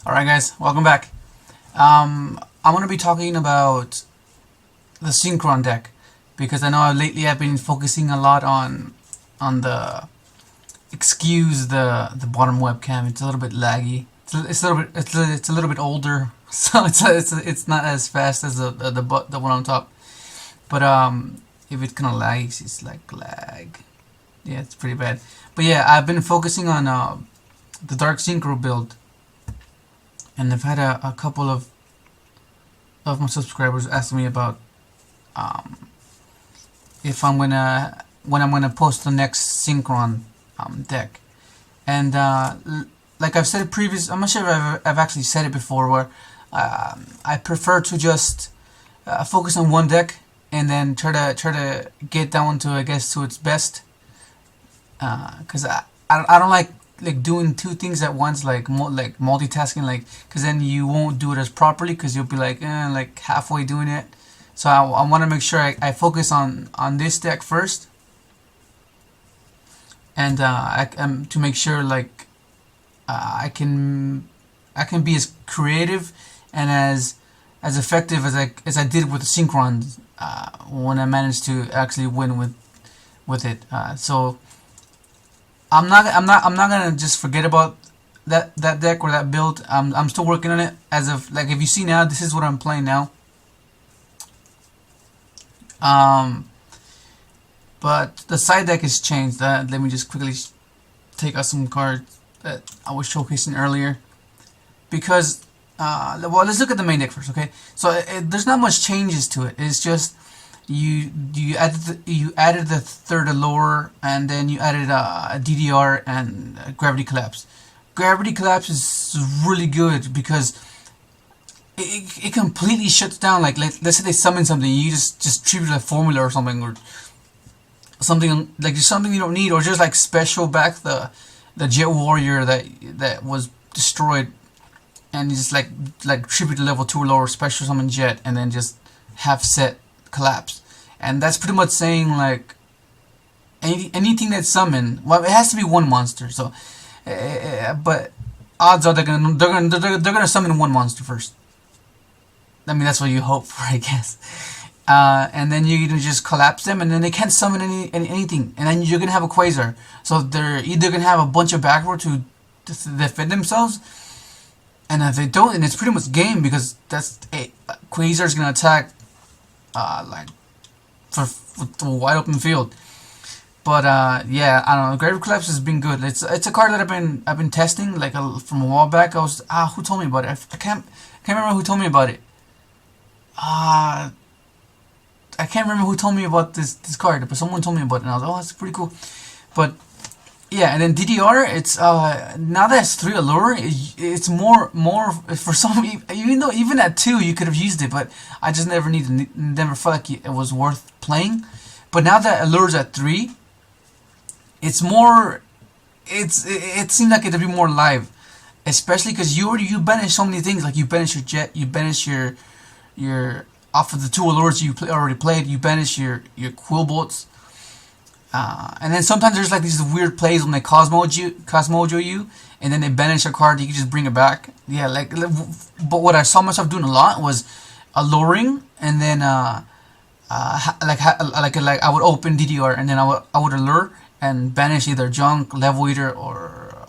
Alright guys, welcome back. I'm going to be talking about the Synchron deck because I know lately I've been focusing a lot on the excuse the bottom webcam. It's a little bit laggy. It's a little bit older, so it's not as fast as the one on top. But if it kind of lags, it's like lag. Yeah, it's pretty bad. But yeah, I've been focusing on the Dark Synchro build, and I've had a couple of my subscribers asking me about if I'm gonna when I'm gonna post the next Synchron deck, and like I've said it previous, I'm not sure if I've actually said it before, where I prefer to just focus on one deck and then try to get down to, I guess, to its best, because I don't like doing two things at once, like multitasking, like, because then you won't do it as properly, because you'll be like halfway doing it. So I want to make sure I focus on this deck first, and to make sure, like, I can be as creative and as effective as I did with the Synchron, when I managed to actually win with it. So I'm not gonna just forget about that deck or that build. I'm still working on it. As of, like, if you see now, this is what I'm playing now. But the side deck has changed. Let me just quickly take out some cards that I was showcasing earlier, because well, let's look at the main deck first, okay? So there's not much changes to it. It's just you added the third allure, and then you added a DDR and gravity collapse. Gravity collapse is really good because it completely shuts down. Like, let's say they summon something, you just treat it like formula or something, or something like just something you don't need, or just like special back the Jet Warrior that was destroyed, and you just like tribute to level 2 lower, special summon Jet, and then just have set collapse. And that's pretty much saying, like, anything that's summoned, well, it has to be one monster. So but odds are they're gonna summon one monster first. I mean, that's what you hope for, I guess. And then you can just collapse them, and then they can't summon anything, and then you're gonna have a Quasar. So they're either gonna have a bunch of backward to defend themselves, and if they don't, then it's pretty much game, because that's Quasar's gonna attack like for a wide open field. But yeah, I don't know. Grave Collapse has been good. It's a card that I've been testing, like, from a while back. I was who told me about it? I can't remember who told me about it. I can't remember who told me about this card, but someone told me about it, and I was, oh, that's pretty cool. But yeah, and then DDR, it's now that it's 3 allure, it's more for some, even at 2 you could have used it, but I just never felt like it was worth playing. But now that allure's at 3, it's more, it seems like it'd be more live, especially because you banish so many things. Like, you banish your Jet, you banish your off of the 2 allures you already played, you banish your Quill Bolts. And then sometimes there's like these weird plays when they Cosmojo you, and then they banish a card, you can just bring it back. Yeah, but what I saw myself doing a lot was alluring, and then like I would open DDR, and then I would allure and banish either Junk, Level Eater, or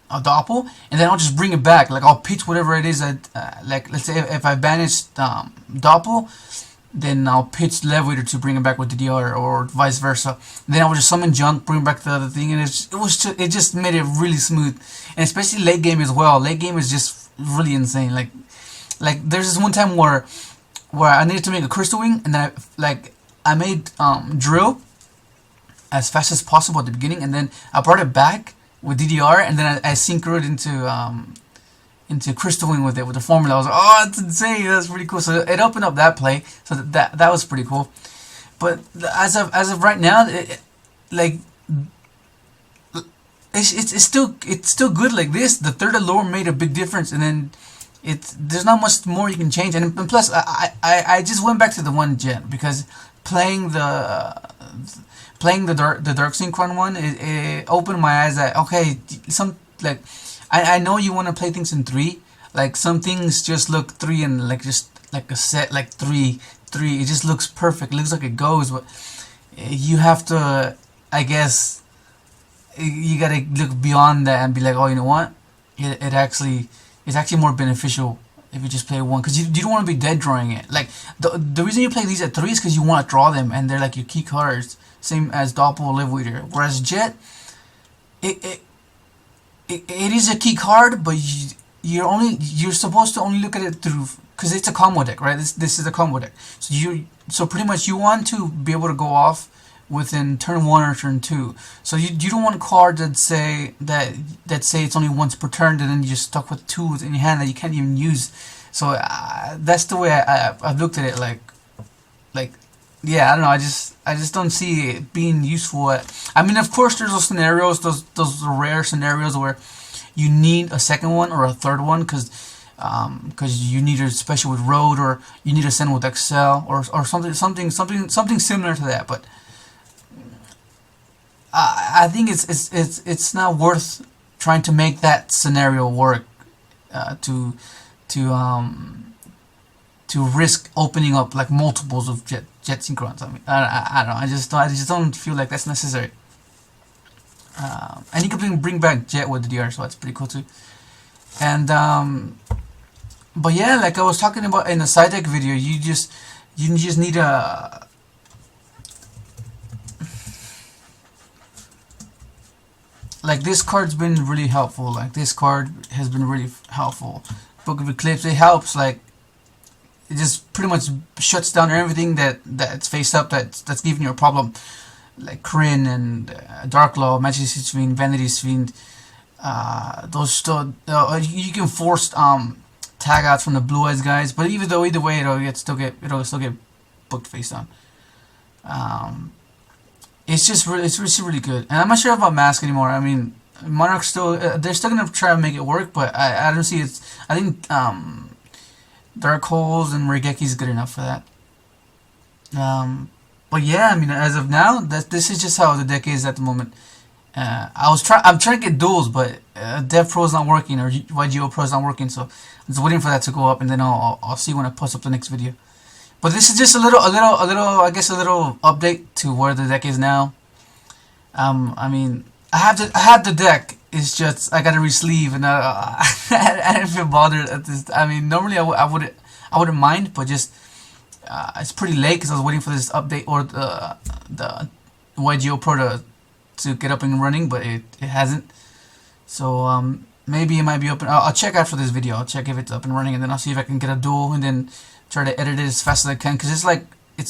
a Doppel, and then I'll just bring it back. Like, I'll pitch whatever it is that, like, let's say if I banished Doppel, then I'll pitch Level Eater to bring it back with DDR, or vice versa. And then I would just summon Junk, bring back the other thing, and it just made it really smooth. And especially late game as well. Late game is just really insane. Like there's this one time where I needed to make a Crystal Wing, and then I made Drill as fast as possible at the beginning, and then I brought it back with DDR, and then I synchroned into Crystal Wing with the formula. I was like, oh, it's insane. That's pretty cool. So it opened up that play. So that was pretty cool. But as of right now, it's still good like this. The third allure made a big difference, and then there's not much more you can change. And plus, I just went back to the 1 Jet, because playing the Dark Synchron one, it opened my eyes that, okay, I know you want to play things in 3. Like some things just look 3 and like just like a set like 3 3. It just looks perfect. It looks like it goes, but you have to, I guess, you gotta look beyond that and be like, oh, you know what? It actually it's actually more beneficial if you just play 1, because you don't want to be dead drawing it. Like the reason you play these at 3 is because you want to draw them, and they're like your key cards, same as Doppel Live Weeder. Whereas Jet, it is a key card, but you're supposed to only look at it through, because it's a combo deck, right? This is a combo deck, so pretty much you want to be able to go off within turn 1 or turn 2. So you don't want cards that say it's only once per turn, and then you're stuck with 2 in your hand that you can't even use. So that's the way I've looked at it. Like yeah, I don't know. I just don't see it being useful. I mean, of course, there's those scenarios, those rare scenarios where you need a second one or a third one, because you need a especially with Road, or you need to send with Excel, or something similar to that. But I think it's not worth trying to make that scenario work, to risk opening up like multiples of jet synchrons. I mean, I don't know. I just don't feel like that's necessary. And you can bring back Jet with the DR, so that's pretty cool too. And but yeah, like I was talking about in the side deck video, you just need a like this card's been really helpful. Like this card has been really helpful. Book of Eclipse, it helps. Like it just pretty much shuts down everything that's face up that's giving you a problem, like Kryn and Dark Law, Majesty's Fiend, Vanity's Fiend. Those still you can force tag outs from the Blue Eyes guys, but either way it'll still get booked face down. It's really good, and I'm not sure about Mask anymore. I mean, Monarch still they're still gonna try to make it work, but I don't see it. I think Dark Holes and Regeki is good enough for that. But yeah, I mean, as of now, this is just how the deck is at the moment. I'm trying to get duels, but Dev Pro is not working, or YGO Pro is not working, so I'm just waiting for that to go up, and then I'll see when I post up the next video. But this is just a little I guess a little update to where the deck is now. I mean, I have the deck. It's just I got to re-sleeve, and I didn't feel bothered at this. I mean, normally I wouldn't mind, but just it's pretty late because I was waiting for this update or the YGO Pro to get up and running, but it hasn't. So maybe it might be open. I'll check after this video. I'll check if it's up and running, and then I'll see if I can get a duel, and then try to edit it as fast as I can, because it's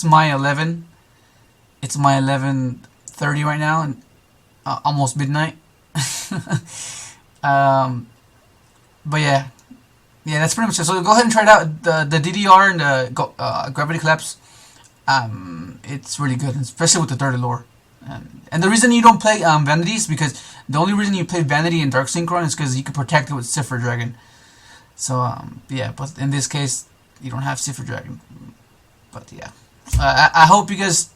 my 11:30 right now, and almost midnight. But yeah, that's pretty much it. So go ahead and try it out. The DDR and the Gravity Collapse. It's really good, especially with the third allure. And the reason you don't play Vanity is because the only reason you play Vanity and Dark Synchron is because you can protect it with Cipher Dragon. So yeah, but in this case you don't have Cipher Dragon. But yeah, I hope you guys.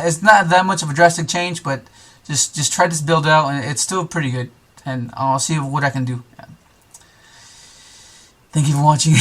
It's not that much of a drastic change, but just try this build out, and it's still pretty good. And I'll see what I can do. Thank you for watching.